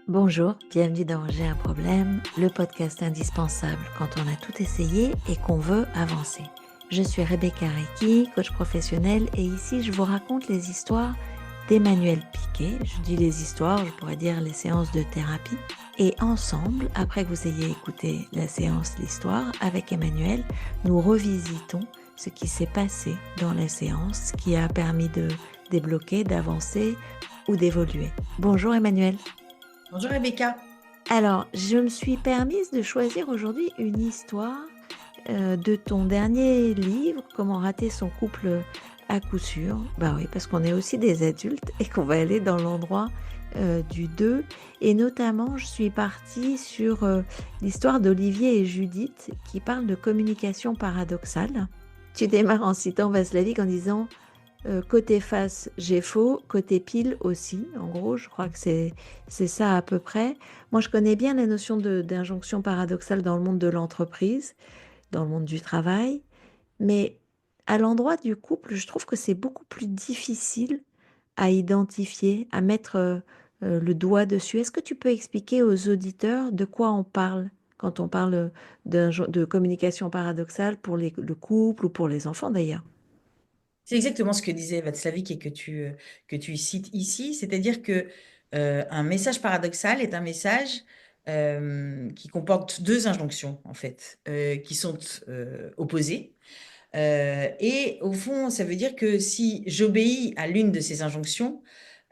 Bonjour, bienvenue dans J'ai un problème, le podcast indispensable quand on a tout essayé et qu'on veut avancer. Je suis Rebecca Reiki, coach professionnel, et ici je vous raconte les histoires d'Emmanuel Piquet. Je dis les histoires, je pourrais dire les séances de thérapie. Et ensemble, après que vous ayez écouté la séance l'histoire avec Emmanuel, nous revisitons ce qui s'est passé dans la séance, ce qui a permis de débloquer, d'avancer ou d'évoluer. Bonjour Emmanuel. Bonjour Rebecca. Alors, je me suis permise de choisir aujourd'hui une histoire de ton dernier livre, Comment rater son couple à coup sûr. Bah oui, parce qu'on est aussi des adultes et qu'on va aller dans l'endroit du 2. Et notamment, je suis partie sur l'histoire d'Olivier et Judith qui parlent de communication paradoxale. Tu démarres en citant Václavic en disant côté face, j'ai faux, côté pile aussi. En gros, je crois que c'est ça à peu près. Moi, je connais bien la notion d'injonction paradoxale dans le monde de l'entreprise, dans le monde du travail, mais à l'endroit du couple, je trouve que c'est beaucoup plus difficile à identifier, à mettre le doigt dessus. Est-ce que tu peux expliquer aux auditeurs de quoi on parle quand on parle de communication paradoxale pour le couple ou pour les enfants d'ailleurs? C'est exactement ce que disait Václavic et que tu cites ici, c'est-à-dire que un message paradoxal est un message qui comporte deux injonctions, en fait, qui sont opposées. Et au fond, ça veut dire que si j'obéis à l'une de ces injonctions,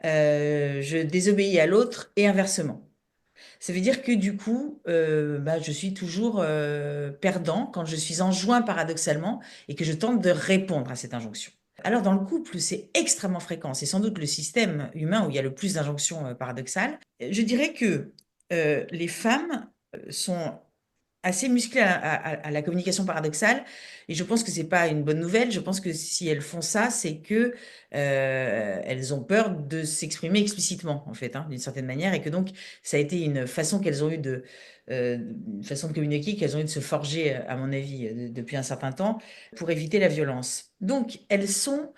je désobéis à l'autre et inversement. Ça veut dire que du coup, je suis toujours perdant quand je suis enjoint paradoxalement et que je tente de répondre à cette injonction. Alors dans le couple, c'est extrêmement fréquent. C'est sans doute le système humain où il y a le plus d'injonctions paradoxales. Je dirais que les femmes sont assez musclées à la communication paradoxale et je pense que c'est pas une bonne nouvelle. Je pense que si elles font ça, c'est que elles ont peur de s'exprimer explicitement en fait, hein, d'une certaine manière, et que donc ça a été une façon qu'elles ont eu une façon de communiquer qu'elles ont eu de se forger, à mon avis, depuis un certain temps, pour éviter la violence. Donc, elles sont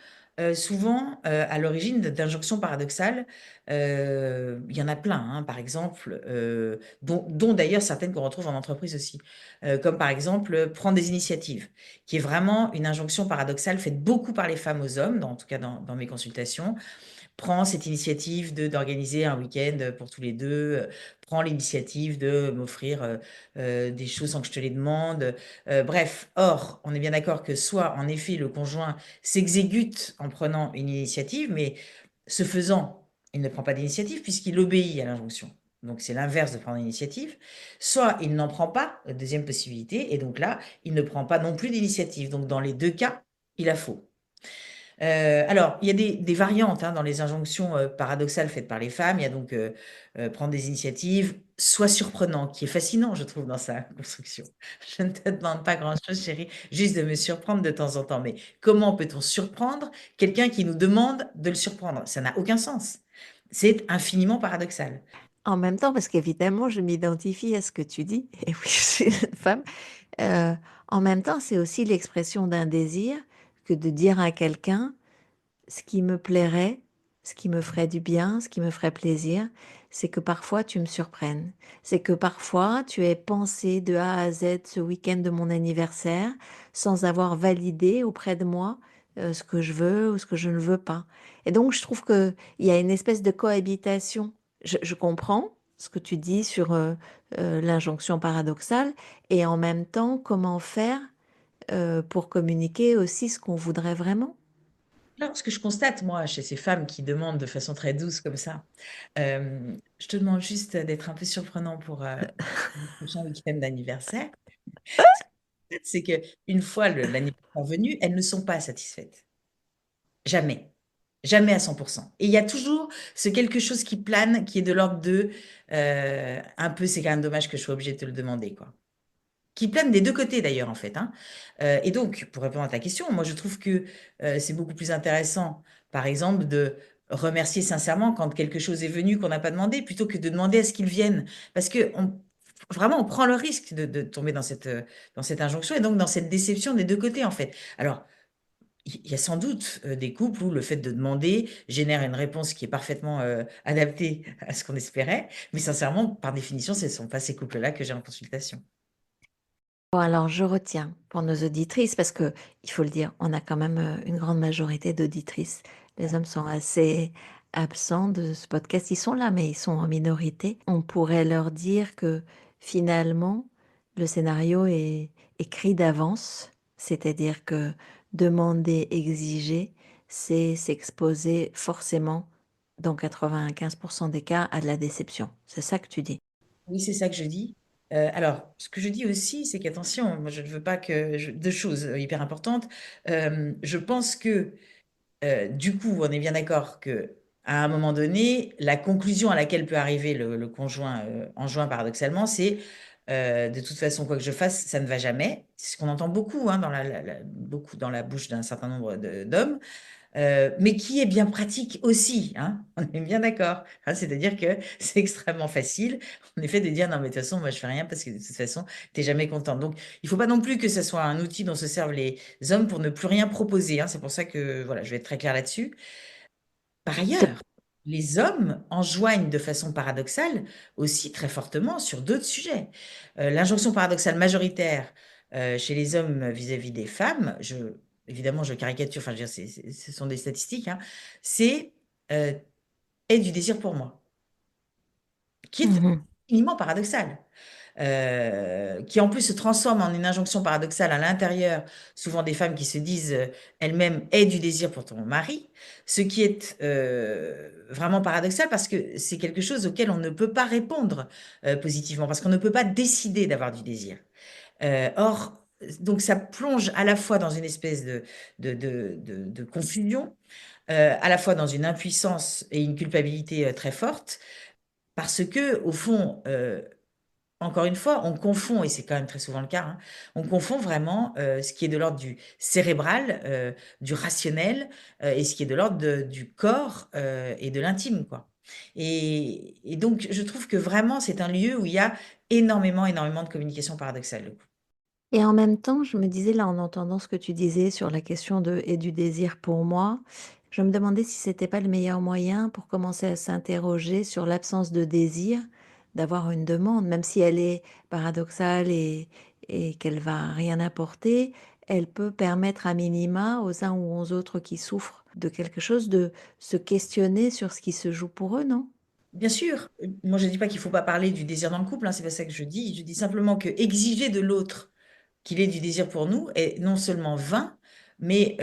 souvent à l'origine d'injonctions paradoxales. Il y en a plein, hein, par exemple, dont d'ailleurs certaines qu'on retrouve en entreprise aussi, comme par exemple prendre des initiatives, qui est vraiment une injonction paradoxale faite beaucoup par les femmes aux hommes, en tout cas dans mes consultations. Prends cette initiative d'organiser un week-end pour tous les deux, prends l'initiative de m'offrir des choses sans que je te les demande. Bref, or, on est bien d'accord que soit en effet le conjoint s'exécute en prenant une initiative, mais ce faisant, il ne prend pas d'initiative puisqu'il obéit à l'injonction. Donc c'est l'inverse de prendre l'initiative. Soit il n'en prend pas, deuxième possibilité, et donc là, il ne prend pas non plus d'initiative. Donc dans les deux cas, il a faux. Alors, il y a des variantes hein, dans les injonctions paradoxales faites par les femmes. Il y a donc prendre des initiatives, soit surprenant, qui est fascinant, je trouve, dans sa construction. Je ne te demande pas grand-chose, chérie, juste de me surprendre de temps en temps. Mais comment peut-on surprendre quelqu'un qui nous demande de le surprendre? Ça n'a aucun sens. C'est infiniment paradoxal. En même temps, parce qu'évidemment, je m'identifie à ce que tu dis, et oui, je suis une femme, euh, en même temps, c'est aussi l'expression d'un désir que de dire à quelqu'un ce qui me plairait, ce qui me ferait du bien, ce qui me ferait plaisir, c'est que parfois tu me surprennes. C'est que parfois tu aies pensé de A à Z ce week-end de mon anniversaire sans avoir validé auprès de moi ce que je veux ou ce que je ne veux pas. Et donc je trouve qu'il y a une espèce de cohabitation. Je comprends ce que tu dis sur l'injonction paradoxale et en même temps comment faire pour communiquer aussi ce qu'on voudrait vraiment. Alors, ce que je constate, moi, chez ces femmes qui demandent de façon très douce comme ça, je te demande juste d'être un peu surprenant pour le prochain week-end d'anniversaire. Ce que je constate, c'est que une fois l'anniversaire venu, elles ne sont pas satisfaites. Jamais. Jamais à 100%. Et il y a toujours ce quelque chose qui plane, qui est de l'ordre de un peu, c'est quand même dommage que je sois obligée de te le demander, quoi. Qui plane des deux côtés d'ailleurs, en fait, hein. Et donc, pour répondre à ta question, moi je trouve que c'est beaucoup plus intéressant, par exemple, de remercier sincèrement quand quelque chose est venu qu'on n'a pas demandé, plutôt que de demander à ce qu'il vienne. Parce que vraiment, on prend le risque de tomber dans cette injonction et donc dans cette déception des deux côtés, en fait. Alors, il y a sans doute des couples où le fait de demander génère une réponse qui est parfaitement adaptée à ce qu'on espérait, mais sincèrement, par définition, ce ne sont pas ces couples-là que j'ai en consultation. Bon, alors je retiens pour nos auditrices, parce que il faut le dire, on a quand même une grande majorité d'auditrices. Les hommes sont assez absents de ce podcast. Ils sont là, mais ils sont en minorité. On pourrait leur dire que finalement, le scénario est écrit d'avance, c'est-à-dire que demander, exiger, c'est s'exposer forcément, dans 95% des cas, à de la déception. C'est ça que tu dis. Oui, c'est ça que je dis. Alors, ce que je dis aussi, c'est qu'attention, moi, je ne veux pas que... deux choses hyper importantes. Je pense que du coup, on est bien d'accord que à un moment donné, la conclusion à laquelle peut arriver le conjoint en juin, paradoxalement, c'est de toute façon, quoi que je fasse, ça ne va jamais. C'est ce qu'on entend beaucoup, hein, beaucoup dans la bouche d'un certain nombre d'hommes, mais qui est bien pratique aussi, hein. On est bien d'accord, hein. C'est-à-dire que c'est extrêmement facile, en effet, de dire non, mais de toute façon, moi, je fais rien parce que de toute façon, tu n'es jamais content. Donc, il faut pas non plus que ce soit un outil dont se servent les hommes pour ne plus rien proposer, hein. C'est pour ça que voilà, je vais être très claire là-dessus. Par C'est- ailleurs, les hommes enjoignent de façon paradoxale aussi très fortement sur d'autres sujets. L'injonction paradoxale majoritaire chez les hommes vis-à-vis des femmes, évidemment, je caricature, enfin, je veux dire, ce sont des statistiques, hein, c'est euh, aie du désir pour moi, qui est Mhm. infiniment paradoxal. Qui en plus se transforme en une injonction paradoxale à l'intérieur, souvent des femmes qui se disent elles-mêmes aie du désir pour ton mari, ce qui est vraiment paradoxal parce que c'est quelque chose auquel on ne peut pas répondre positivement, parce qu'on ne peut pas décider d'avoir du désir. Or, donc ça plonge à la fois dans une espèce de confusion, à la fois dans une impuissance et une culpabilité très forte, parce que, au fond, encore une fois, on confond, et c'est quand même très souvent le cas, hein, on confond vraiment ce qui est de l'ordre du cérébral, du rationnel, et ce qui est de l'ordre du corps et de l'intime, quoi. Et donc, je trouve que vraiment, c'est un lieu où il y a énormément, énormément de communication paradoxale, le coup. Et en même temps, je me disais là en entendant ce que tu disais sur la question de et du désir pour moi, je me demandais si c'était pas le meilleur moyen pour commencer à s'interroger sur l'absence de désir, d'avoir une demande, même si elle est paradoxale et qu'elle va rien apporter, elle peut permettre à minima aux uns ou aux autres qui souffrent de quelque chose de se questionner sur ce qui se joue pour eux, non? Bien sûr, moi je ne dis pas qu'il ne faut pas parler du désir dans le couple, hein, c'est pas ça que je dis. Je dis simplement que exiger de l'autre qu'il ait du désir pour nous est non seulement vain, mais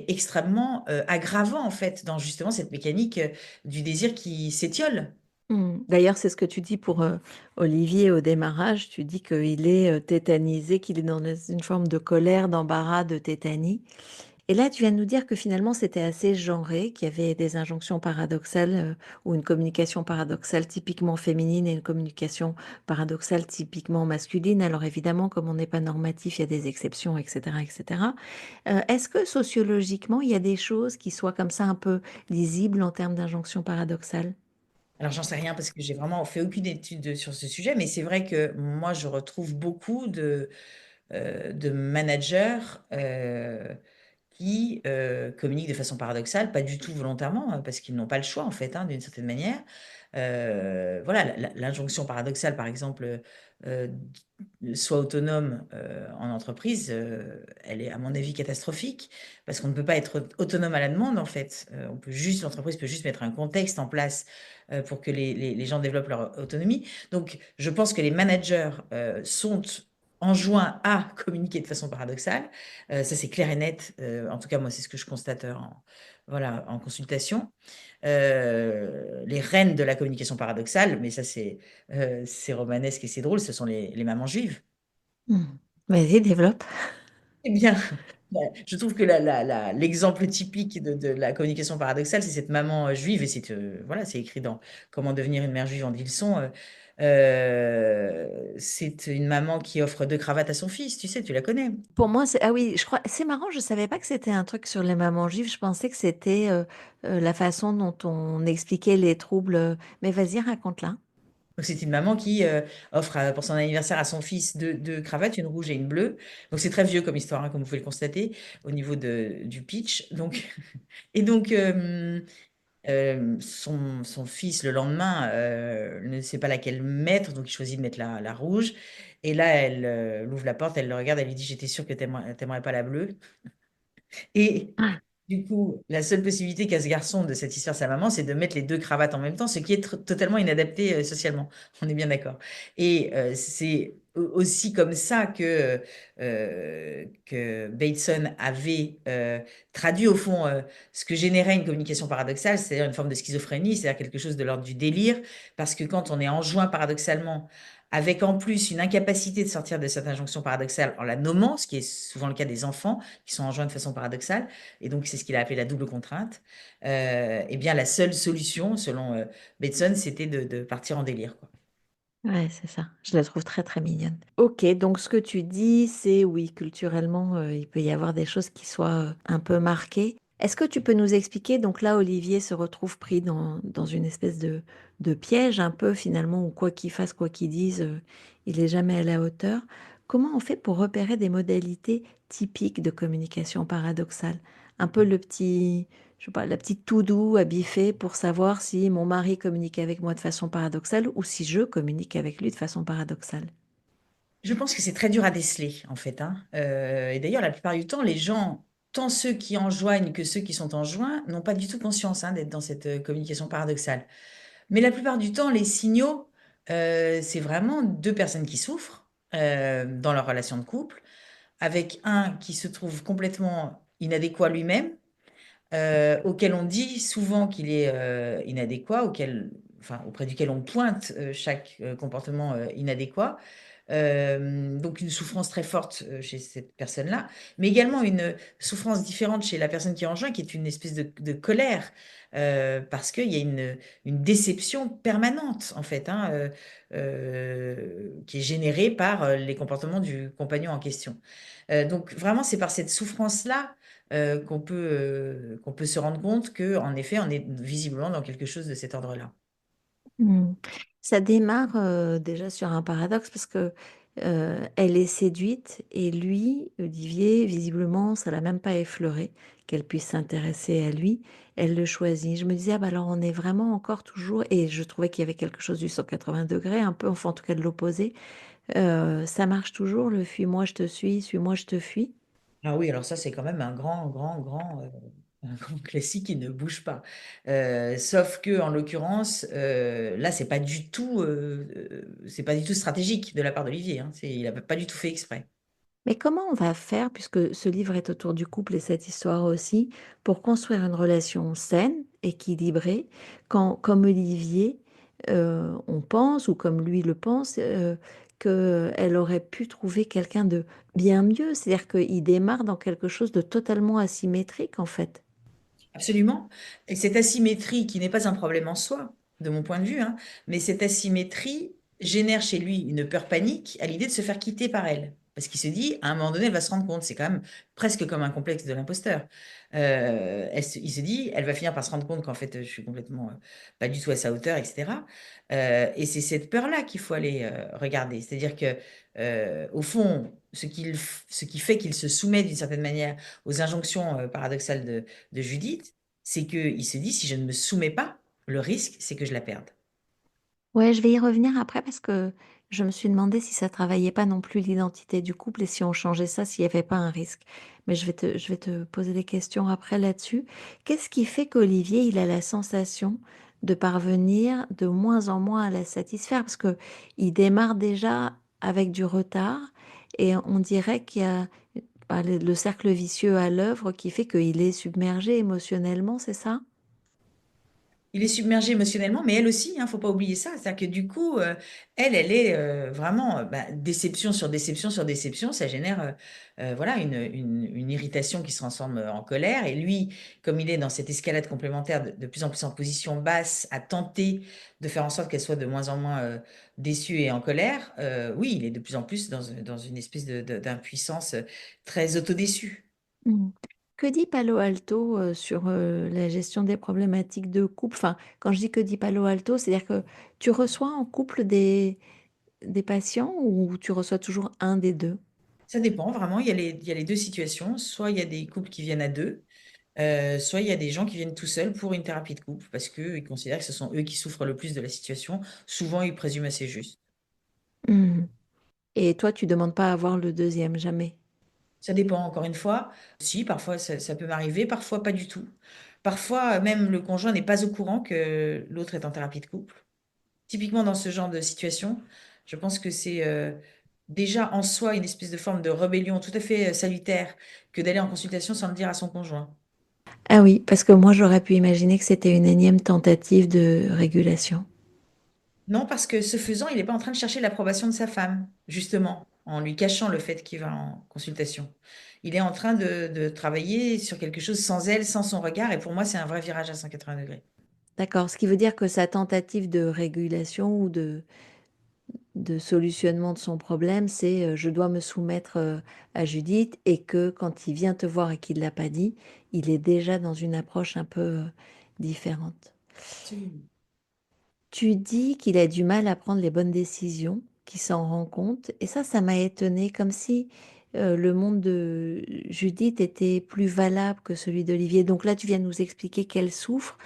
extrêmement aggravant en fait dans justement cette mécanique du désir qui s'étiole. D'ailleurs, c'est ce que tu dis pour Olivier au démarrage. Tu dis qu'il est tétanisé, qu'il est dans une forme de colère, d'embarras, de tétanie. Et là, tu viens de nous dire que finalement, c'était assez genré, qu'il y avait des injonctions paradoxales ou une communication paradoxale typiquement féminine et une communication paradoxale typiquement masculine. Alors évidemment, comme on n'est pas normatif, il y a des exceptions, etc., etc. Est-ce que sociologiquement, il y a des choses qui soient comme ça un peu lisibles en termes d'injonctions paradoxales? Alors j'en sais rien parce que j'ai vraiment fait aucune étude sur ce sujet, mais c'est vrai que moi je retrouve beaucoup de managers qui communiquent de façon paradoxale, pas du tout volontairement, hein, parce qu'ils n'ont pas le choix en fait, hein, d'une certaine manière. Voilà, l'injonction paradoxale, par exemple, euh, soit autonome en entreprise, elle est à mon avis catastrophique, parce qu'on ne peut pas être autonome à la demande en fait. L'entreprise peut juste mettre un contexte en place pour que les gens développent leur autonomie. Donc, je pense que les managers sont enjoints à communiquer de façon paradoxale. Ça, c'est clair et net. En tout cas, moi, c'est ce que je constate voilà, en consultation. Les reines de la communication paradoxale, mais ça, c'est romanesque et c'est drôle, ce sont les mamans juives. Hmm. Vas-y, développe. Eh bien, je trouve que l'exemple typique de la communication paradoxale, c'est cette maman juive, et voilà, c'est écrit dans Comment devenir une mère juive en 10 leçons. C'est une maman qui offre deux cravates à son fils, tu sais, tu la connais. Pour moi, c'est... Ah oui, je crois... C'est marrant, je savais pas que c'était un truc sur les mamans juives. Je pensais que c'était la façon dont on expliquait les troubles. Mais vas-y, raconte-la. Donc, c'est une maman qui offre pour son anniversaire à son fils deux cravates, une rouge et une bleue. Donc, c'est très vieux comme histoire, hein, comme vous pouvez le constater, au niveau du pitch. Donc, et donc, son fils, le lendemain, ne sait pas laquelle mettre, donc il choisit de mettre la rouge. Et là, elle ouvre la porte, elle le regarde, elle lui dit, j'étais sûre que t'aimerais pas la bleue. Et Ah, du coup, la seule possibilité qu'a ce garçon de satisfaire sa maman, c'est de mettre les deux cravates en même temps, ce qui est totalement inadapté socialement. On est bien d'accord. Et c'est aussi comme ça que Bateson avait traduit au fond ce que générait une communication paradoxale, c'est-à-dire une forme de schizophrénie, c'est-à-dire quelque chose de l'ordre du délire, parce que quand on est enjoint paradoxalement, avec en plus une incapacité de sortir de cette injonction paradoxale en la nommant, ce qui est souvent le cas des enfants qui sont enjoints de façon paradoxale, et donc c'est ce qu'il a appelé la double contrainte, eh bien la seule solution, selon Bateson, c'était de partir en délire, quoi. ouais, c'est ça. Je la trouve très très mignonne. Ok, donc ce que tu dis, c'est oui, culturellement, il peut y avoir des choses qui soient un peu marquées. Est-ce que tu peux nous expliquer, donc là, Olivier se retrouve pris dans une espèce de piège, un peu finalement, où quoi qu'il fasse, quoi qu'il dise, il n'est jamais à la hauteur. Comment on fait pour repérer des modalités typiques de communication paradoxale? Un peu le petit, je sais pas, la petite to-do à biffer pour savoir si mon mari communique avec moi de façon paradoxale ou si je communique avec lui de façon paradoxale. Je pense que c'est très dur à déceler, en fait, hein. Et d'ailleurs, la plupart du temps, les gens, tant ceux qui enjoignent que ceux qui sont enjoints, n'ont pas du tout conscience hein, d'être dans cette communication paradoxale. Mais la plupart du temps, les signaux, c'est vraiment deux personnes qui souffrent dans leur relation de couple, avec un qui se trouve complètement inadéquat lui-même, auquel on dit souvent qu'il est inadéquat, enfin, auprès duquel on pointe chaque comportement inadéquat. Donc une souffrance très forte chez cette personne-là, mais également une souffrance différente chez la personne qui enjoint, qui est une espèce de colère, parce qu'il y a une déception permanente, en fait, hein, qui est générée par les comportements du compagnon en question. Donc vraiment, c'est par cette souffrance-là qu'on peut se rendre compte que, en effet, on est visiblement dans quelque chose de cet ordre-là. Hmm. Ça démarre déjà sur un paradoxe parce que elle est séduite et lui, Olivier, visiblement, ça l'a même pas effleuré qu'elle puisse s'intéresser à lui. Elle le choisit. Je me disais, ah bah alors on est vraiment encore toujours, et je trouvais qu'il y avait quelque chose du 180 degrés, un peu, enfin en tout cas de l'opposé. Ça marche toujours, le fuis-moi, je te suis-moi, je te fuis. Ah oui, alors ça, c'est quand même un un grand classique qui ne bouge pas. Sauf que, en l'occurrence, là, c'est pas du tout stratégique de la part d'Olivier, hein. Il n'a pas du tout fait exprès. Mais comment on va faire, puisque ce livre est autour du couple et cette histoire aussi, pour construire une relation saine, équilibrée, quand, comme Olivier, on pense, ou comme lui le pense, qu'elle aurait pu trouver quelqu'un de bien mieux. C'est-à-dire qu'il démarre dans quelque chose de totalement asymétrique, en fait. Absolument. Et cette asymétrie, qui n'est pas un problème en soi, de mon point de vue, hein, mais cette asymétrie génère chez lui une peur panique à l'idée de se faire quitter par elle. Parce qu'il se dit, à un moment donné, elle va se rendre compte. C'est quand même presque comme un complexe de l'imposteur. Il se dit, elle va finir par se rendre compte qu'en fait, je suis complètement pas du tout à sa hauteur, etc. Et c'est cette peur-là qu'il faut aller regarder. C'est-à-dire que, au fond, ce qui fait qu'il se soumet d'une certaine manière aux injonctions paradoxales de Judith, c'est qu'il se dit, si je ne me soumets pas, le risque, c'est que je la perde. Ouais, je vais y revenir après parce que je me suis demandé si ça travaillait pas non plus l'identité du couple et si on changeait ça, s'il n'y avait pas un risque. Mais je vais te poser des questions après là-dessus. Qu'est-ce qui fait qu'Olivier, il a la sensation de parvenir de moins en moins à la satisfaire? Parce que il démarre déjà avec du retard et on dirait qu'il y a le cercle vicieux à l'œuvre qui fait qu'il est submergé émotionnellement, c'est ça? Il est submergé émotionnellement, mais elle aussi, hein, faut pas oublier ça. C'est-à-dire que du coup, elle est vraiment bah, déception sur déception sur déception. Ça génère voilà, une irritation qui se transforme en colère. Et lui, comme il est dans cette escalade complémentaire de plus en plus en position basse, à tenter de faire en sorte qu'elle soit de moins en moins déçue et en colère, oui, il est de plus en plus dans une espèce d'impuissance très autodéçue. Mm. Que dit Palo Alto sur la gestion des problématiques de couple? Enfin, quand je dis que dit Palo Alto, c'est-à-dire que tu reçois en couple des patients ou tu reçois toujours un des deux? Ça dépend vraiment, il y a les deux situations. Soit il y a des couples qui viennent à deux, soit il y a des gens qui viennent tout seuls pour une thérapie de couple parce qu'ils considèrent que ce sont eux qui souffrent le plus de la situation. Souvent, ils présument assez juste. Mhm. Et toi, tu demandes pas à avoir le deuxième, jamais. Ça dépend, encore une fois. Si, parfois ça peut m'arriver, parfois pas du tout. Parfois, même le conjoint n'est pas au courant que l'autre est en thérapie de couple. Typiquement dans ce genre de situation, je pense que c'est déjà en soi une espèce de forme de rébellion tout à fait salutaire que d'aller en consultation sans le dire à son conjoint. Ah oui, parce que moi, j'aurais pu imaginer que c'était une énième tentative de régulation. Non, parce que ce faisant, il n'est pas en train de chercher l'approbation de sa femme, justement, en lui cachant le fait qu'il va en consultation. Il est en train de travailler sur quelque chose sans elle, sans son regard, et pour moi, c'est un vrai virage à 180 degrés. D'accord, ce qui veut dire que sa tentative de régulation ou de solutionnement de son problème, c'est je dois me soumettre à Judith et que quand il vient te voir et qu'il ne l'a pas dit, il est déjà dans une approche un peu différente. Absolument. Tu dis qu'il a du mal à prendre les bonnes décisions, qu'il s'en rend compte. Et ça m'a étonnée, comme si le monde de Judith était plus valable que celui d'Olivier. Donc là, tu viens de nous expliquer qu'elle souffre,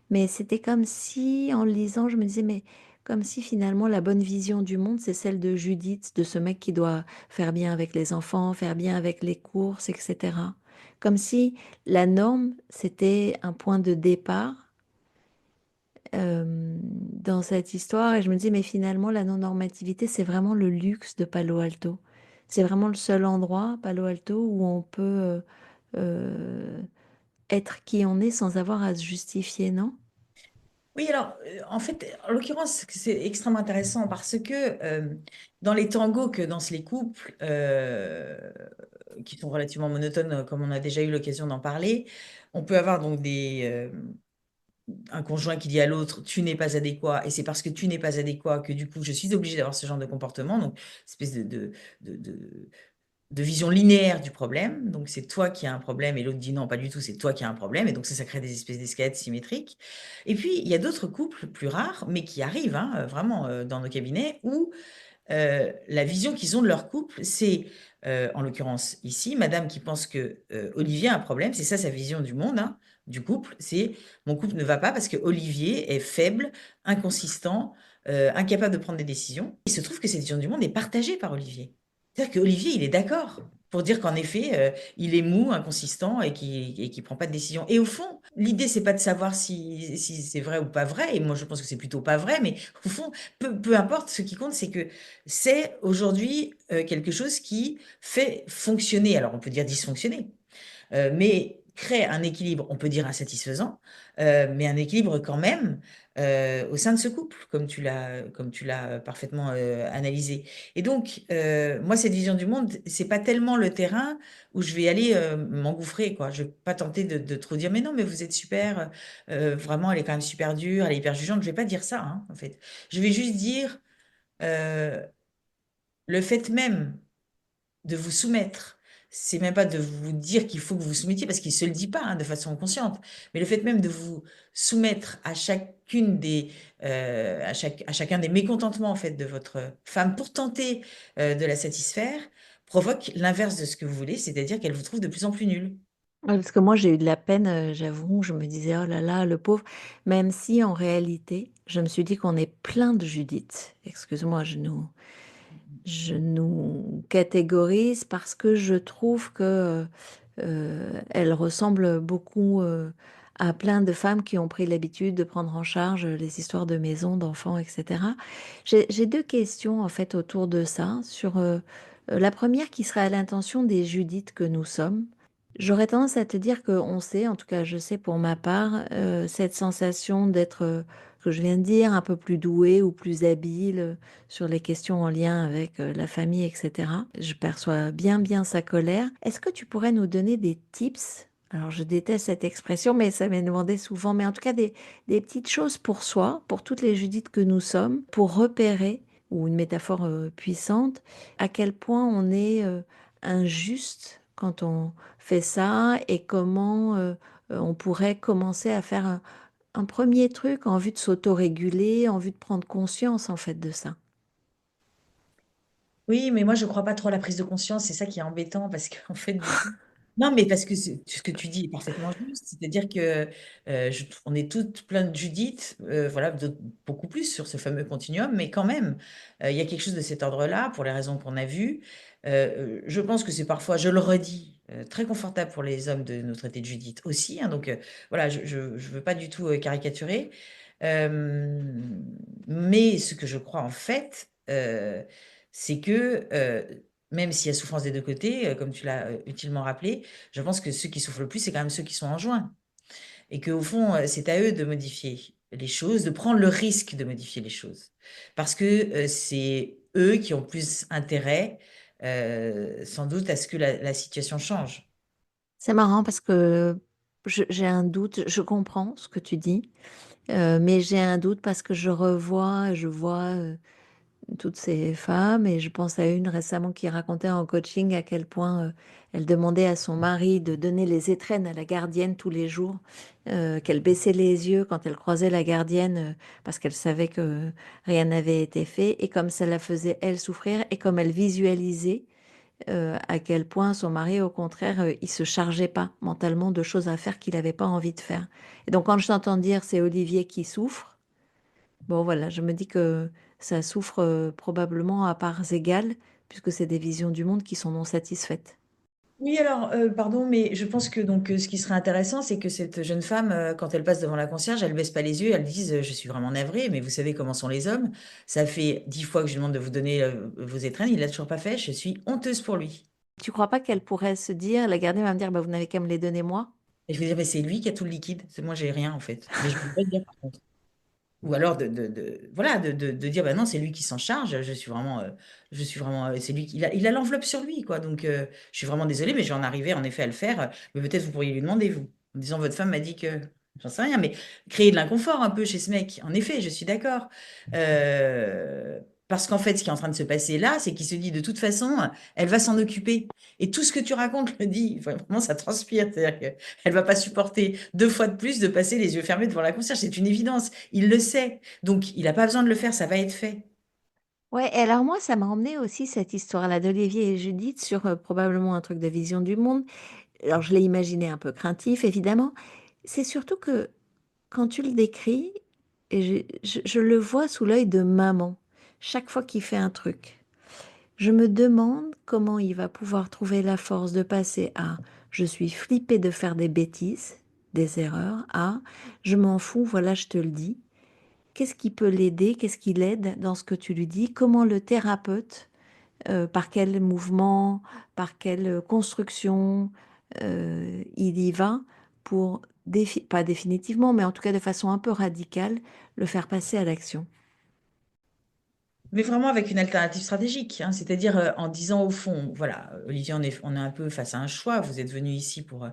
mais c'était comme si, en le lisant, je me disais, mais comme si finalement la bonne vision du monde, c'est celle de Judith, de ce mec qui doit faire bien avec les enfants, faire bien avec les courses, etc. Comme si la norme, c'était un point de départ dans cette histoire et je me dis, mais finalement, la non-normativité, c'est vraiment le luxe de Palo Alto. C'est vraiment le seul endroit, Palo Alto, où on peut euh, être qui on est sans avoir à se justifier, non? Oui, alors, en fait, en l'occurrence, c'est extrêmement intéressant parce que dans les tangos que dansent les couples, qui sont relativement monotones, comme on a déjà eu l'occasion d'en parler, on peut avoir donc un conjoint qui dit à l'autre, tu n'es pas adéquat, et c'est parce que tu n'es pas adéquat que du coup, je suis obligée d'avoir ce genre de comportement, donc espèce de, de- de vision linéaire du problème. Donc, c'est toi qui as un problème et l'autre dit non, pas du tout, c'est toi qui as un problème. Et donc, ça crée des espèces d'escalades symétriques. Et puis, il y a d'autres couples plus rares, mais qui arrivent hein, vraiment dans nos cabinets, où la vision qu'ils ont de leur couple, c'est, en l'occurrence ici, madame qui pense que Olivier a un problème, c'est ça sa vision du monde, hein, du couple, c'est mon couple ne va pas parce que Olivier est faible, inconsistant, incapable de prendre des décisions. Il se trouve que cette vision du monde est partagée par Olivier. C'est-à-dire qu'Olivier, il est d'accord pour dire qu'en effet, il est mou, inconsistant et qui prend pas de décision. Et au fond, l'idée, c'est pas de savoir si c'est vrai ou pas vrai, et moi je pense que c'est plutôt pas vrai, mais au fond, peu importe, ce qui compte, c'est que c'est aujourd'hui quelque chose qui fait fonctionner, alors on peut dire dysfonctionner, mais crée un équilibre, on peut dire insatisfaisant, mais un équilibre quand même au sein de ce couple, comme tu l'as parfaitement analysé. Et donc, moi, cette vision du monde, c'est pas tellement le terrain où je vais aller m'engouffrer, quoi. Je vais pas tenter de trop dire, mais non, mais vous êtes super, vraiment, elle est quand même super dure, elle est hyper jugeante. Je vais pas dire ça, hein, en fait. Je vais juste dire euh, le fait même de vous soumettre, c'est même pas de vous dire qu'il faut que vous vous soumettiez parce qu'il se le dit pas hein, de façon consciente, mais le fait même de vous soumettre à chacune à chacun des mécontentements en fait de votre femme pour tenter de la satisfaire provoque l'inverse de ce que vous voulez, c'est-à-dire qu'elle vous trouve de plus en plus nulle. Ouais, parce que moi, j'ai eu de la peine, j'avoue, je me disais, oh là là, le pauvre, même si en réalité, je me suis dit qu'on est plein de Judith. Excuse-moi, je nous catégorise parce que je trouve que elle ressemble beaucoup à plein de femmes qui ont pris l'habitude de prendre en charge les histoires de maison, d'enfants, etc. J'ai deux questions en fait autour de ça. Sur la première qui serait à l'intention des Judith que nous sommes. J'aurais tendance à te dire qu'on sait, en tout cas je sais pour ma part, cette sensation d'être, que je viens de dire, un peu plus douée ou plus habile sur les questions en lien avec la famille, etc. Je perçois bien sa colère. Est-ce que tu pourrais nous donner des tips? Alors je déteste cette expression, mais ça m'est demandé souvent, mais en tout cas des petites choses pour soi, pour toutes les Judith que nous sommes, pour repérer, ou une métaphore puissante, à quel point on est injuste quand on fait ça et comment on pourrait commencer à faire un premier truc en vue de s'autoréguler, en vue de prendre conscience en fait de ça. Oui, mais moi, je crois pas trop à la prise de conscience. C'est ça qui est embêtant parce qu'en fait, du coup. Non, mais parce que ce que tu dis est parfaitement juste. C'est-à-dire que on est toutes plein de Judith, voilà, beaucoup plus sur ce fameux continuum, mais quand même, il y a quelque chose de cet ordre-là, pour les raisons qu'on a vues. Je pense que c'est parfois, je le redis, très confortable pour les hommes de nous traiter de Judith aussi, hein, donc voilà, je ne veux pas du tout caricaturer. Euh, mais ce que je crois en fait, c'est que même s'il y a souffrance des deux côtés, comme tu l'as utilement rappelé, je pense que ceux qui souffrent le plus, c'est quand même ceux qui sont enjoints. Et qu'au fond, c'est à eux de modifier les choses, de prendre le risque de modifier les choses. Parce que c'est eux qui ont plus intérêt, sans doute, à ce que la situation change. C'est marrant parce que j'ai un doute, je comprends ce que tu dis, mais j'ai un doute parce que je vois toutes ces femmes et je pense à une récemment qui racontait en coaching à quel point elle demandait à son mari de donner les étrennes à la gardienne tous les jours, qu'elle baissait les yeux quand elle croisait la gardienne parce qu'elle savait que rien n'avait été fait et comme ça la faisait elle souffrir et comme elle visualisait à quel point son mari, au contraire, il se chargeait pas mentalement de choses à faire qu'il n'avait pas envie de faire. Et donc, quand je t'entends dire c'est Olivier qui souffre, bon voilà, je me dis que ça souffre probablement à parts égales, puisque c'est des visions du monde qui sont non satisfaites. Oui, alors, pardon, mais je pense que donc ce qui serait intéressant, c'est que cette jeune femme, quand elle passe devant la concierge, elle baisse pas les yeux, elle dise, je suis vraiment navrée, mais vous savez comment sont les hommes. Ça fait 10 fois que je lui demande de vous donner vos étrennes, il l'a toujours pas fait. Je suis honteuse pour lui. Tu crois pas qu'elle pourrait se dire, la gardienne va me dire, bah, vous n'avez qu'à me les donner moi? Et je vais dire, mais c'est lui qui a tout le liquide. Moi, j'ai rien en fait. Mais je ne peux pas le dire par contre. Ou alors voilà, de dire, bah non, c'est lui qui s'en charge. C'est lui qui, il a l'enveloppe sur lui, quoi. Donc, je suis vraiment désolée, mais je vais en arriver en effet à le faire. Mais peut-être vous pourriez lui demander, vous, en disant, votre femme m'a dit que, j'en sais rien, mais créer de l'inconfort un peu chez ce mec. En effet, je suis d'accord. Parce qu'en fait, ce qui est en train de se passer là, c'est qu'il se dit, de toute façon, elle va s'en occuper. Et tout ce que tu racontes le dit. Vraiment, ça transpire. C'est-à-dire qu'elle va pas supporter 2 fois de plus de passer les yeux fermés devant la concierge. C'est une évidence. Il le sait. Donc, il n'a pas besoin de le faire, ça va être fait. Ouais, et alors moi, ça m'a emmené aussi cette histoire-là d'Olivier et Judith sur probablement un truc de vision du monde. Alors, je l'ai imaginé un peu craintif, évidemment. C'est surtout que quand tu le décris, et je le vois sous l'œil de maman, chaque fois qu'il fait un truc. Je me demande comment il va pouvoir trouver la force de passer à je suis flippée de faire des bêtises, des erreurs, à je m'en fous, voilà, je te le dis. Qu'est-ce qui peut l'aider? Qu'est-ce qui l'aide dans ce que tu lui dis? Comment le thérapeute, par quel mouvement, par quelle construction il y va pour, pas définitivement, mais en tout cas de façon un peu radicale, le faire passer à l'action. Mais vraiment avec une alternative stratégique, hein, c'est-à-dire en disant au fond, voilà, Olivier, on est un peu face à un choix. Vous êtes venu ici pour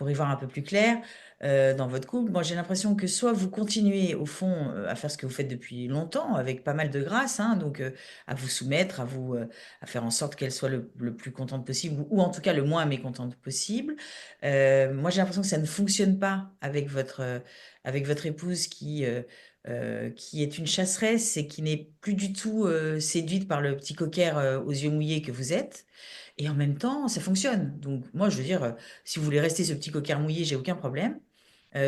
y voir un peu plus clair dans votre couple. Moi, j'ai l'impression que soit vous continuez au fond à faire ce que vous faites depuis longtemps, avec pas mal de grâce, hein, donc à vous soumettre, à faire en sorte qu'elle soit le plus contente possible, ou en tout cas le moins mécontente possible. Moi, j'ai l'impression que ça ne fonctionne pas avec votre épouse qui est une chasseresse et qui n'est plus du tout séduite par le petit coquère aux yeux mouillés que vous êtes. Et en même temps, ça fonctionne. Donc moi, je veux dire, si vous voulez rester ce petit coquère mouillé, j'ai aucun problème.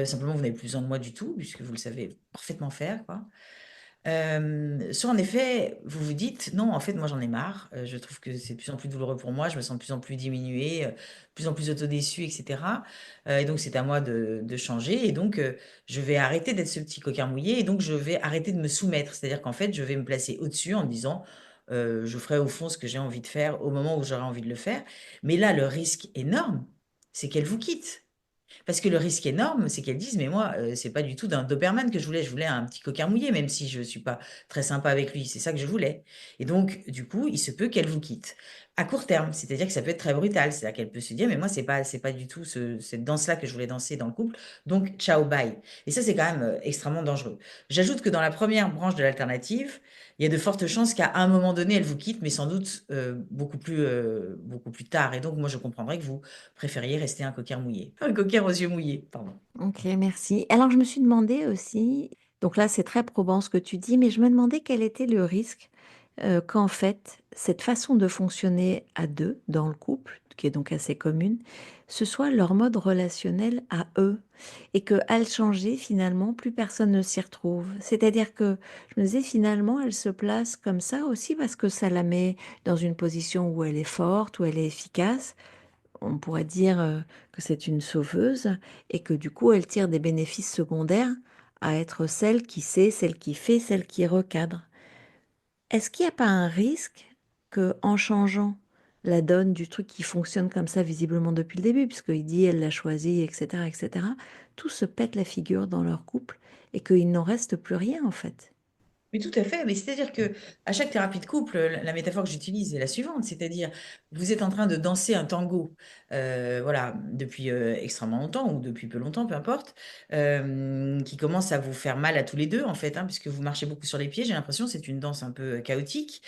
Simplement, vous n'avez plus besoin de moi du tout, puisque vous le savez parfaitement faire, quoi. Soit en effet, vous vous dites, non, en fait, moi j'en ai marre, je trouve que c'est de plus en plus douloureux pour moi, je me sens de plus en plus diminuée, de plus en plus autodéçue, etc. Et donc c'est à moi de changer, et donc je vais arrêter d'être ce petit coquin mouillé, et donc je vais arrêter de me soumettre, c'est-à-dire qu'en fait, je vais me placer au-dessus en me disant, je ferai au fond ce que j'ai envie de faire au moment où j'aurai envie de le faire. Mais là, le risque énorme, c'est qu'elle vous quitte. Parce que le risque énorme, c'est qu'elles disent, mais moi, c'est pas du tout d'un Doberman que je voulais un petit coquin mouillé, même si je suis pas très sympa avec lui, c'est ça que je voulais. Et donc, du coup, il se peut qu'elle vous quitte. À court terme, c'est-à-dire que ça peut être très brutal, c'est-à-dire qu'elle peut se dire, mais moi, c'est pas du tout cette danse-là que je voulais danser dans le couple, donc ciao, bye. Et ça, c'est quand même extrêmement dangereux. J'ajoute que dans la première branche de l'alternative, il y a de fortes chances qu'à un moment donné, elle vous quitte, mais sans doute beaucoup plus tard. Et donc, moi, je comprendrais que vous préfériez rester un coquin mouillé. Un coquin aux yeux mouillés, pardon. Ok, merci. Alors, je me suis demandé aussi, donc là, c'est très probant ce que tu dis, mais je me demandais quel était le risque qu'en fait, cette façon de fonctionner à deux dans le couple, qui est donc assez commune, ce soit leur mode relationnel à eux. Et qu'à le changer, finalement, plus personne ne s'y retrouve. C'est-à-dire que je me disais, finalement, elle se place comme ça aussi parce que ça la met dans une position où elle est forte, où elle est efficace. On pourrait dire que c'est une sauveuse et que du coup, elle tire des bénéfices secondaires à être celle qui sait, celle qui fait, celle qui recadre. Est-ce qu'il n'y a pas un risque que, en changeant la donne du truc qui fonctionne comme ça visiblement depuis le début, puisqu'il dit elle l'a choisi, etc., tout se pète la figure dans leur couple et qu'il n'en reste plus rien en fait. Mais tout à fait, mais c'est-à-dire que à chaque thérapie de couple, la métaphore que j'utilise est la suivante, c'est-à-dire vous êtes en train de danser un tango, voilà, depuis extrêmement longtemps ou depuis peu longtemps, peu importe, qui commence à vous faire mal à tous les deux en fait, hein, puisque vous marchez beaucoup sur les pieds. J'ai l'impression que c'est une danse un peu chaotique,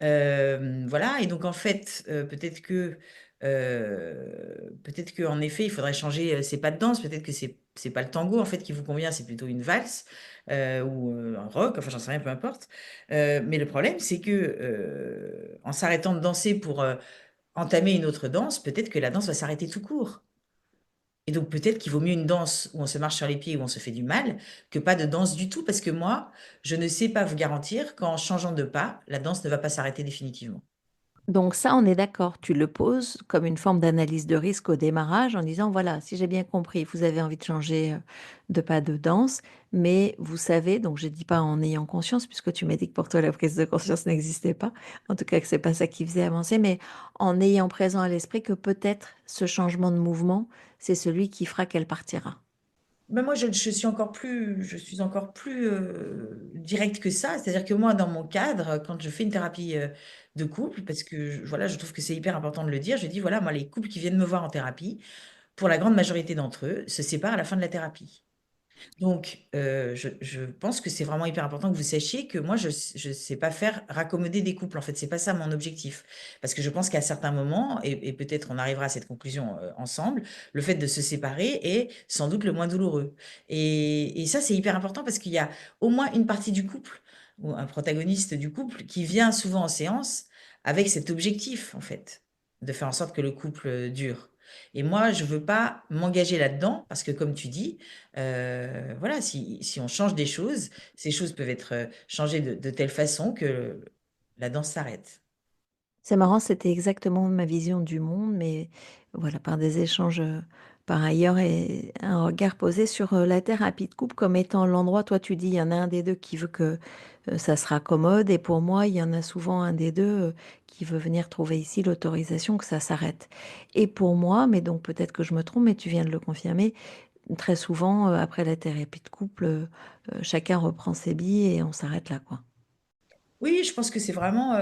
voilà. Et donc en fait, peut-être que en effet, il faudrait changer ses pas de danse. Peut-être que c'est pas le tango en fait qui vous convient, c'est plutôt une valse ou un rock, enfin j'en sais rien, peu importe. Mais le problème, c'est que en s'arrêtant de danser pour entamer une autre danse, peut-être que la danse va s'arrêter tout court. Et donc peut-être qu'il vaut mieux une danse où on se marche sur les pieds, où on se fait du mal, que pas de danse du tout, parce que moi, je ne sais pas vous garantir qu'en changeant de pas, la danse ne va pas s'arrêter définitivement. Donc ça, on est d'accord. Tu le poses comme une forme d'analyse de risque au démarrage en disant, voilà, si j'ai bien compris, vous avez envie de changer de pas de danse, mais vous savez, donc je dis pas en ayant conscience, puisque tu m'as dit que pour toi la prise de conscience n'existait pas, en tout cas que c'est pas ça qui faisait avancer, mais en ayant présent à l'esprit que peut-être ce changement de mouvement, c'est celui qui fera qu'elle partira. Mais moi, je suis encore plus directe que ça. C'est-à-dire que moi, dans mon cadre, quand je fais une thérapie de couple, parce que voilà, je trouve que c'est hyper important de le dire, je dis, voilà, moi, les couples qui viennent me voir en thérapie, pour la grande majorité d'entre eux, se séparent à la fin de la thérapie. Donc, je pense que c'est vraiment hyper important que vous sachiez que moi, je ne sais pas faire raccommoder des couples. En fait, c'est pas ça mon objectif. Parce que je pense qu'à certains moments, et peut-être on arrivera à cette conclusion ensemble, le fait de se séparer est sans doute le moins douloureux. Et ça, c'est hyper important parce qu'il y a au moins une partie du couple, ou un protagoniste du couple, qui vient souvent en séance avec cet objectif, en fait, de faire en sorte que le couple dure. Et moi, je veux pas m'engager là-dedans parce que, comme tu dis, voilà, si on change des choses, ces choses peuvent être changées de telle façon que la danse s'arrête. C'est marrant, c'était exactement ma vision du monde, mais voilà, par des échanges par ailleurs et un regard posé sur la thérapie de couple comme étant l'endroit, toi tu dis, il y en a un des deux qui veut que ça se raccommode, et pour moi, il y en a souvent un des deux qui veut venir trouver ici l'autorisation que ça s'arrête. Et pour moi, mais donc peut-être que je me trompe, mais tu viens de le confirmer, très souvent, après la thérapie de couple, chacun reprend ses billes et on s'arrête là, quoi. Oui, je pense que c'est vraiment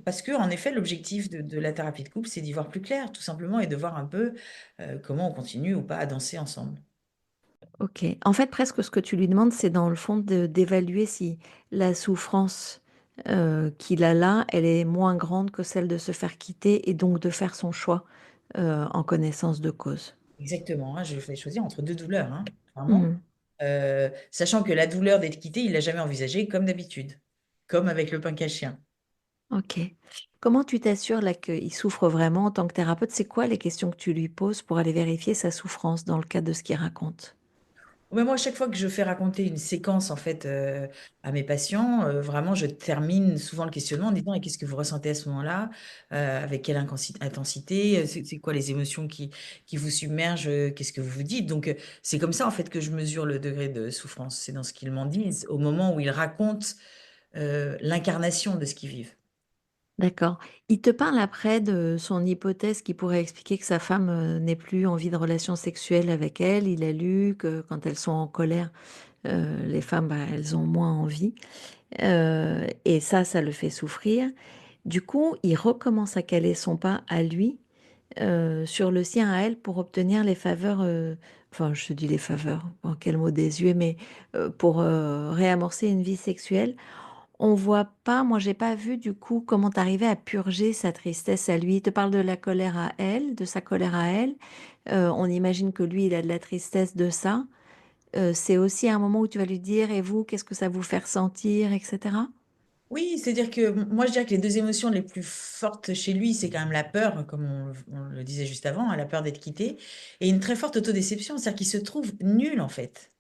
parce que, en effet, l'objectif de la thérapie de couple, c'est d'y voir plus clair, tout simplement, et de voir un peu comment on continue ou pas à danser ensemble. Ok. En fait, presque ce que tu lui demandes, c'est dans le fond d'évaluer si la souffrance qu'il a là, elle est moins grande que celle de se faire quitter et donc de faire son choix en connaissance de cause. Exactement, hein, je vais choisir entre deux douleurs, hein, clairement. Mhm. Sachant que la douleur d'être quitté, il l'a jamais envisagée comme d'habitude, comme avec le pain chien. Ok. Comment tu t'assures là qu'il souffre vraiment en tant que thérapeute? C'est quoi les questions que tu lui poses pour aller vérifier sa souffrance dans le cadre de ce qu'il raconte? Ouais, moi, à chaque fois que je fais raconter une séquence en fait à mes patients, vraiment, je termine souvent le questionnement en disant, et qu'est-ce que vous ressentez à ce moment-là? Avec quelle intensité? C'est quoi les émotions qui vous submergent? Qu'est-ce que vous vous dites? Donc, c'est comme ça en fait que je mesure le degré de souffrance. C'est dans ce qu'ils m'en disent au moment où ils racontent l'incarnation de ce qu'ils vivent. D'accord. Il te parle après de son hypothèse qui pourrait expliquer que sa femme n'ait plus envie de relation sexuelle avec elle. Il a lu que quand elles sont en colère, les femmes, bah, elles ont moins envie. Et ça le fait souffrir. Du coup, il recommence à caler son pas à lui sur le sien à elle pour obtenir les faveurs, enfin je te dis les faveurs, en quel mot désuet, mais pour réamorcer une vie sexuelle On voit pas, moi j'ai pas vu du coup comment t'arrivais à purger sa tristesse à lui. Il te parle de la colère à elle, de sa colère à elle. On imagine que lui, il a de la tristesse de ça. C'est aussi un moment où tu vas lui dire, et vous, qu'est-ce que ça vous fait ressentir, etc. Oui, c'est-à-dire que moi, je dirais que les deux émotions les plus fortes chez lui, c'est quand même la peur, comme on le disait juste avant, hein, la peur d'être quitté, et une très forte autodéception, c'est-à-dire qu'il se trouve nul en fait.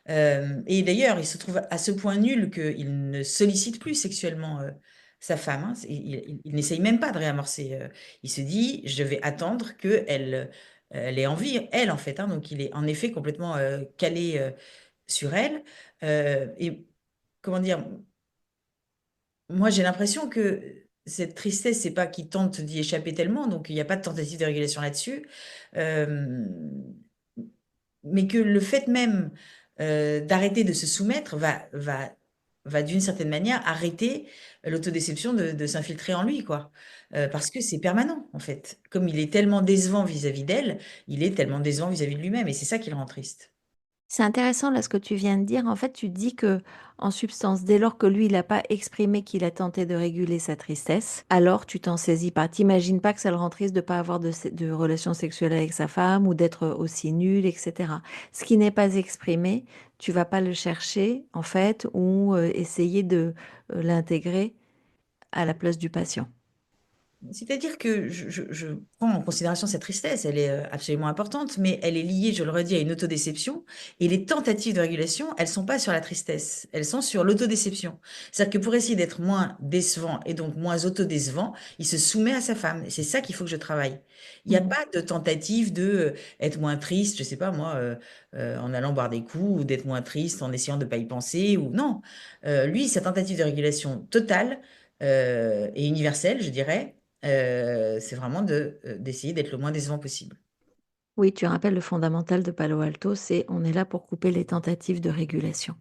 Et d'ailleurs, il se trouve à ce point nul qu'il ne sollicite plus sexuellement sa femme, hein. Il n'essaye même pas de réamorcer. Il se dit, je vais attendre qu'elle elle ait envie, elle en fait, hein. Donc il est en effet complètement calé sur elle. Et comment dire, moi j'ai l'impression que cette tristesse, c'est pas qu'il tente d'y échapper tellement, donc il n'y a pas de tentative de régulation là-dessus. Euh, mais que le fait même d'arrêter de se soumettre va d'une certaine manière arrêter l'autodéception de s'infiltrer en lui, quoi. Parce que c'est permanent, en fait. Comme il est tellement décevant vis-à-vis d'elle, il est tellement décevant vis-à-vis de lui-même, et c'est ça qui le rend triste. C'est intéressant là ce que tu viens de dire. En fait, tu dis que, en substance, dès lors que lui, il n'a pas exprimé qu'il a tenté de réguler sa tristesse, alors tu t'en saisis pas. T'imagines pas que ça le rend triste de pas avoir de relations sexuelles avec sa femme ou d'être aussi nul, etc. Ce qui n'est pas exprimé, tu vas pas le chercher, en fait, ou essayer de l'intégrer à la place du patient. C'est-à-dire que je prends en considération cette tristesse, elle est absolument importante, mais elle est liée, je le redis, à une autodéception. Et les tentatives de régulation, elles sont pas sur la tristesse, elles sont sur l'autodéception. C'est-à-dire que pour essayer d'être moins décevant et donc moins autodécevant, il se soumet à sa femme. Et c'est ça qu'il faut que je travaille. Il n'y a Mhm. pas de tentative de être moins triste, je sais pas moi, en allant boire des coups, ou d'être moins triste en essayant de pas y penser, ou non. Lui, sa tentative de régulation totale et universelle, je dirais c'est vraiment d'essayer d'être le moins décevant possible. Oui, tu rappelles le fondamental de Palo Alto, c'est on est là pour couper les tentatives de régulation.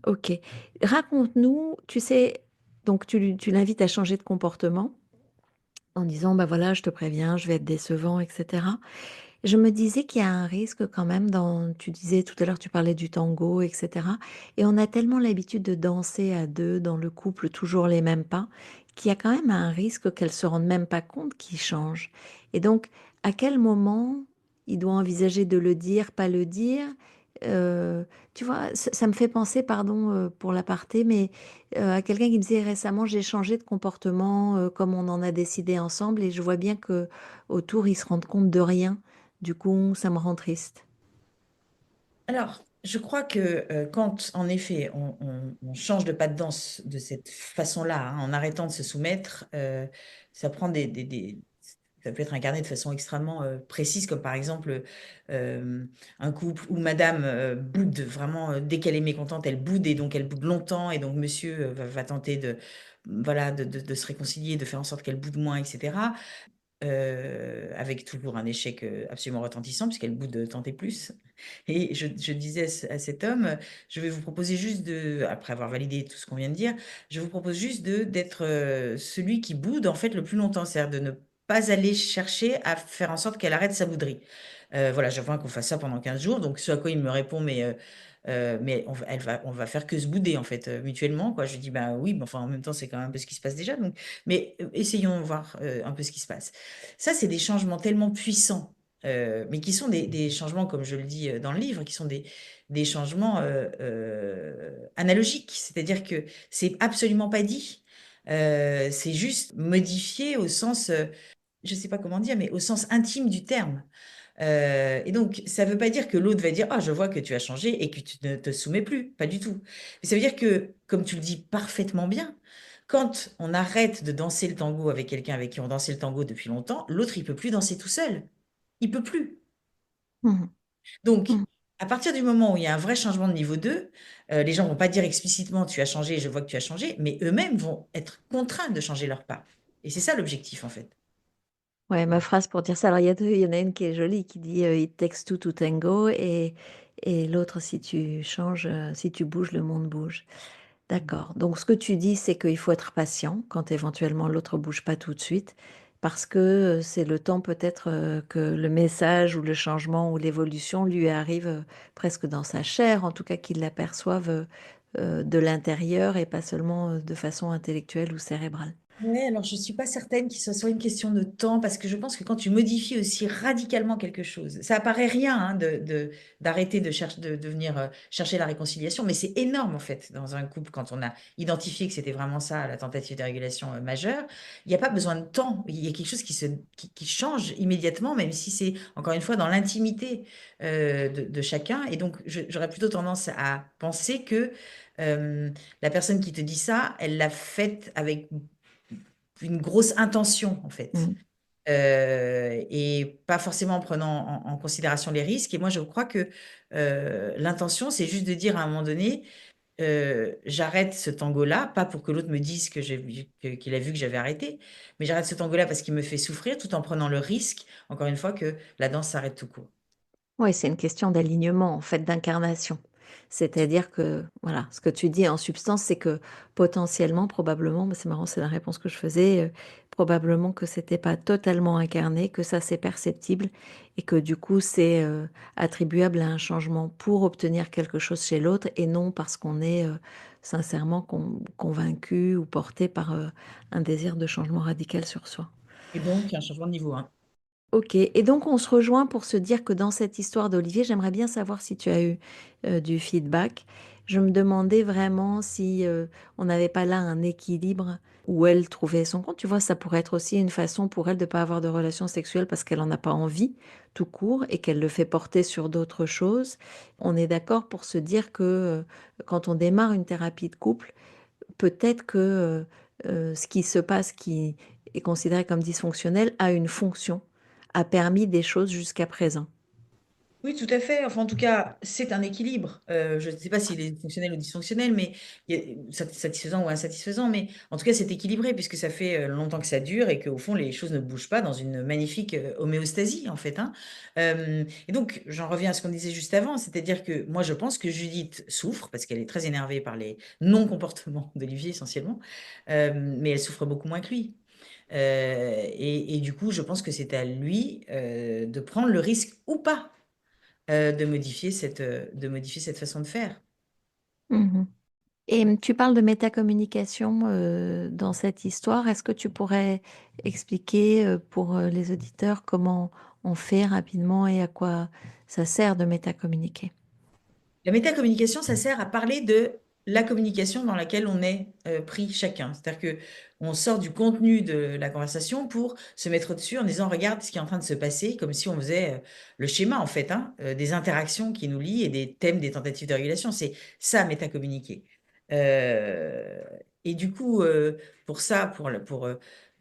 Ok. Raconte-nous, tu sais, donc tu l'invites à changer de comportement en disant, bah voilà, je te préviens, je vais être décevant, etc. Je me disais qu'il y a un risque quand même dans, tu disais tout à l'heure, tu parlais du tango, etc. Et on a tellement l'habitude de danser à deux dans le couple, toujours les mêmes pas, qu'il y a quand même un risque qu'elle se rende même pas compte qu'il change. Et donc, à quel moment il doit envisager de le dire, pas le dire? Euh, Tu vois, ça me fait penser, pardon pour l'aparté, mais à quelqu'un qui me disait récemment, j'ai changé de comportement comme on en a décidé ensemble, et je vois bien que autour, ils se rendent compte de rien. Du coup, ça me rend triste. Alors, je crois que quand, en effet, on change de pas de danse de cette façon-là, hein, en arrêtant de se soumettre, ça prend ça peut être incarné de façon extrêmement précise, comme par exemple un couple où madame boude vraiment, dès qu'elle est mécontente, elle boude et donc elle boude longtemps et donc monsieur va tenter voilà, de se réconcilier, de faire en sorte qu'elle boude moins, etc. Avec toujours un échec absolument retentissant, puisqu'elle boude de tenter plus. Et je disais à cet homme, je vais vous proposer juste après avoir validé tout ce qu'on vient de dire, je vous propose juste d'être celui qui boude en fait le plus longtemps, c'est-à-dire de ne pas aller chercher à faire en sorte qu'elle arrête sa bouderie. Voilà, j'aimerais qu'on fasse ça pendant 15 jours. Donc, ce à quoi il me répond, mais on va faire que se bouder, en fait, mutuellement, quoi. Je lui dis, bah oui, mais enfin, en même temps, c'est quand même un peu ce qui se passe déjà. Donc, mais essayons de voir un peu ce qui se passe. Ça, c'est des changements tellement puissants, mais qui sont des changements, comme je le dis dans le livre, qui sont des changements analogiques. C'est-à-dire que c'est absolument pas dit. C'est juste modifié au sens, je sais pas comment dire, mais au sens intime du terme. Et donc, ça ne veut pas dire que l'autre va dire, ah, je vois que tu as changé et que tu ne te soumets plus. Pas du tout. Mais ça veut dire que, comme tu le dis parfaitement bien, quand on arrête de danser le tango avec quelqu'un avec qui on dansait le tango depuis longtemps, l'autre, il peut plus danser tout seul. Il peut plus. Mhm. Donc, Mhm. à partir du moment où il y a un vrai changement de niveau 2, les gens vont pas dire explicitement, tu as changé, je vois que tu as changé, mais eux-mêmes vont être contraints de changer leur pas. Et c'est ça l'objectif, en fait. Ouais, ma phrase pour dire ça, alors il y en a une qui est jolie, qui dit It takes two to tango, et l'autre, si tu changes, si tu bouges, le monde bouge. D'accord. Donc, ce que tu dis, c'est qu'il faut être patient quand éventuellement l'autre bouge pas tout de suite, parce que c'est le temps peut-être que le message ou le changement ou l'évolution lui arrive presque dans sa chair, en tout cas qu'il l'aperçoive de l'intérieur et pas seulement de façon intellectuelle ou cérébrale. Ouais, alors je ne suis pas certaine que ce soit une question de temps, parce que je pense que quand tu modifies aussi radicalement quelque chose, ça apparaît rien hein, d'arrêter de venir chercher la réconciliation, mais c'est énorme en fait dans un couple quand on a identifié que c'était vraiment ça, la tentative de régulation majeure. Il n'y a pas besoin de temps, il y a quelque chose qui change immédiatement, même si c'est encore une fois dans l'intimité de chacun. Et donc j'aurais plutôt tendance à penser que la personne qui te dit ça, elle l'a faite avec une grosse intention, en fait. Mm. Et pas forcément en prenant en considération les risques. Et moi, je crois que l'intention, c'est juste de dire à un moment donné, j'arrête ce tango-là, pas pour que l'autre me dise qu'il a vu que j'avais arrêté, mais j'arrête ce tango-là parce qu'il me fait souffrir, tout en prenant le risque, encore une fois, que la danse s'arrête tout court. Oui, c'est une question d'alignement, en fait, d'incarnation. C'est-à-dire que, voilà, ce que tu dis en substance, c'est que potentiellement, probablement, bah, c'est marrant, c'est la réponse que je faisais, probablement que c'était pas totalement incarné, que ça c'est perceptible et que du coup c'est attribuable à un changement pour obtenir quelque chose chez l'autre et non parce qu'on est sincèrement convaincu ou porté par un désir de changement radical sur soi. Et donc, un changement de niveau 1. OK et donc on se rejoint pour se dire que dans cette histoire d'Olivier, j'aimerais bien savoir si tu as eu, du feedback. Je me demandais vraiment si, on n'avait pas là un équilibre où elle trouvait son compte. Tu vois, ça pourrait être aussi une façon pour elle de pas avoir de relations sexuelles parce qu'elle en a pas envie, tout court et qu'elle le fait porter sur d'autres choses. On est d'accord pour se dire que, quand on démarre une thérapie de couple, peut-être que, ce qui se passe, qui est considéré comme dysfonctionnel, a une fonction, a permis des choses jusqu'à présent. Oui, tout à fait. Enfin, en tout cas, c'est un équilibre. Je ne sais pas s'il est fonctionnel ou dysfonctionnel, mais satisfaisant ou insatisfaisant, mais en tout cas, c'est équilibré puisque ça fait longtemps que ça dure et qu'au fond, les choses ne bougent pas dans une magnifique homéostasie, en fait, hein. Et donc, j'en reviens à ce qu'on disait juste avant, c'est-à-dire que moi, je pense que Judith souffre parce qu'elle est très énervée par les non-comportements d'Olivier essentiellement, mais elle souffre beaucoup moins que lui. Et du coup, je pense que c'est à lui de prendre le risque ou pas de modifier cette façon de faire. Mmh et tu parles de métacommunication, dans cette histoire. Est-ce que tu pourrais expliquer, pour, les auditeurs comment on fait rapidement et à quoi ça sert de métacommuniquer? La métacommunication, ça sert à parler de la communication dans laquelle on est pris chacun. C'est-à-dire que on sort du contenu de la conversation pour se mettre dessus en disant, regarde ce qui est en train de se passer, comme si on faisait le schéma, en fait, hein, des interactions qui nous lient et des thèmes des tentatives de régulation. C'est ça, métacommuniquer. Euh, et du coup, pour ça, pour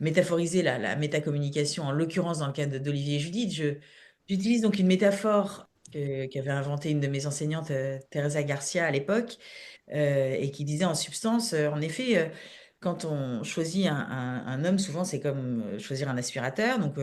métaphoriser la métacommunication, en l'occurrence dans le cas d'Olivier et Judith, j'utilise donc une métaphore qu'avait inventée une de mes enseignantes, Teresa Garcia, à l'époque, et qui disait en substance, en effet, quand on choisit un homme, souvent c'est comme choisir un aspirateur. Donc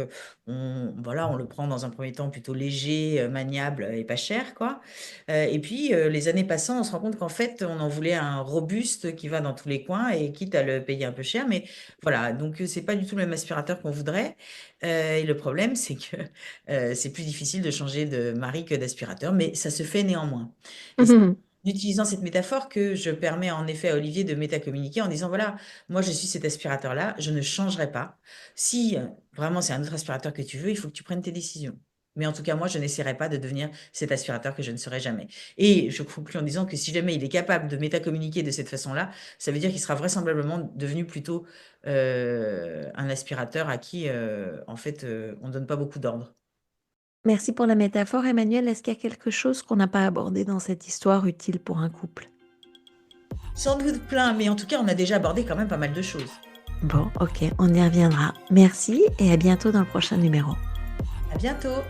voilà, on le prend dans un premier temps plutôt léger, maniable et pas cher, quoi. Et puis les années passant, on se rend compte qu'en fait, on en voulait un robuste qui va dans tous les coins et quitte à le payer un peu cher. Mais voilà, donc c'est pas du tout le même aspirateur qu'on voudrait. Et le problème, c'est que c'est plus difficile de changer de mari que d'aspirateur, mais ça se fait néanmoins. Et c'est en utilisant cette métaphore que je permets en effet à Olivier de métacommuniquer en disant, voilà, moi je suis cet aspirateur-là, je ne changerai pas. Si vraiment c'est un autre aspirateur que tu veux, il faut que tu prennes tes décisions. Mais en tout cas, moi, je n'essaierai pas de devenir cet aspirateur que je ne serai jamais. Et je conclue en disant que si jamais il est capable de métacommuniquer de cette façon-là, ça veut dire qu'il sera vraisemblablement devenu plutôt un aspirateur à qui, en fait, on ne donne pas beaucoup d'ordre. Merci pour la métaphore, Emmanuel. Est-ce qu'il y a quelque chose qu'on n'a pas abordé dans cette histoire utile pour un couple? Sans doute plein, mais en tout cas, on a déjà abordé quand même pas mal de choses. Bon, OK, on y reviendra. Merci et à bientôt dans le prochain numéro. À bientôt!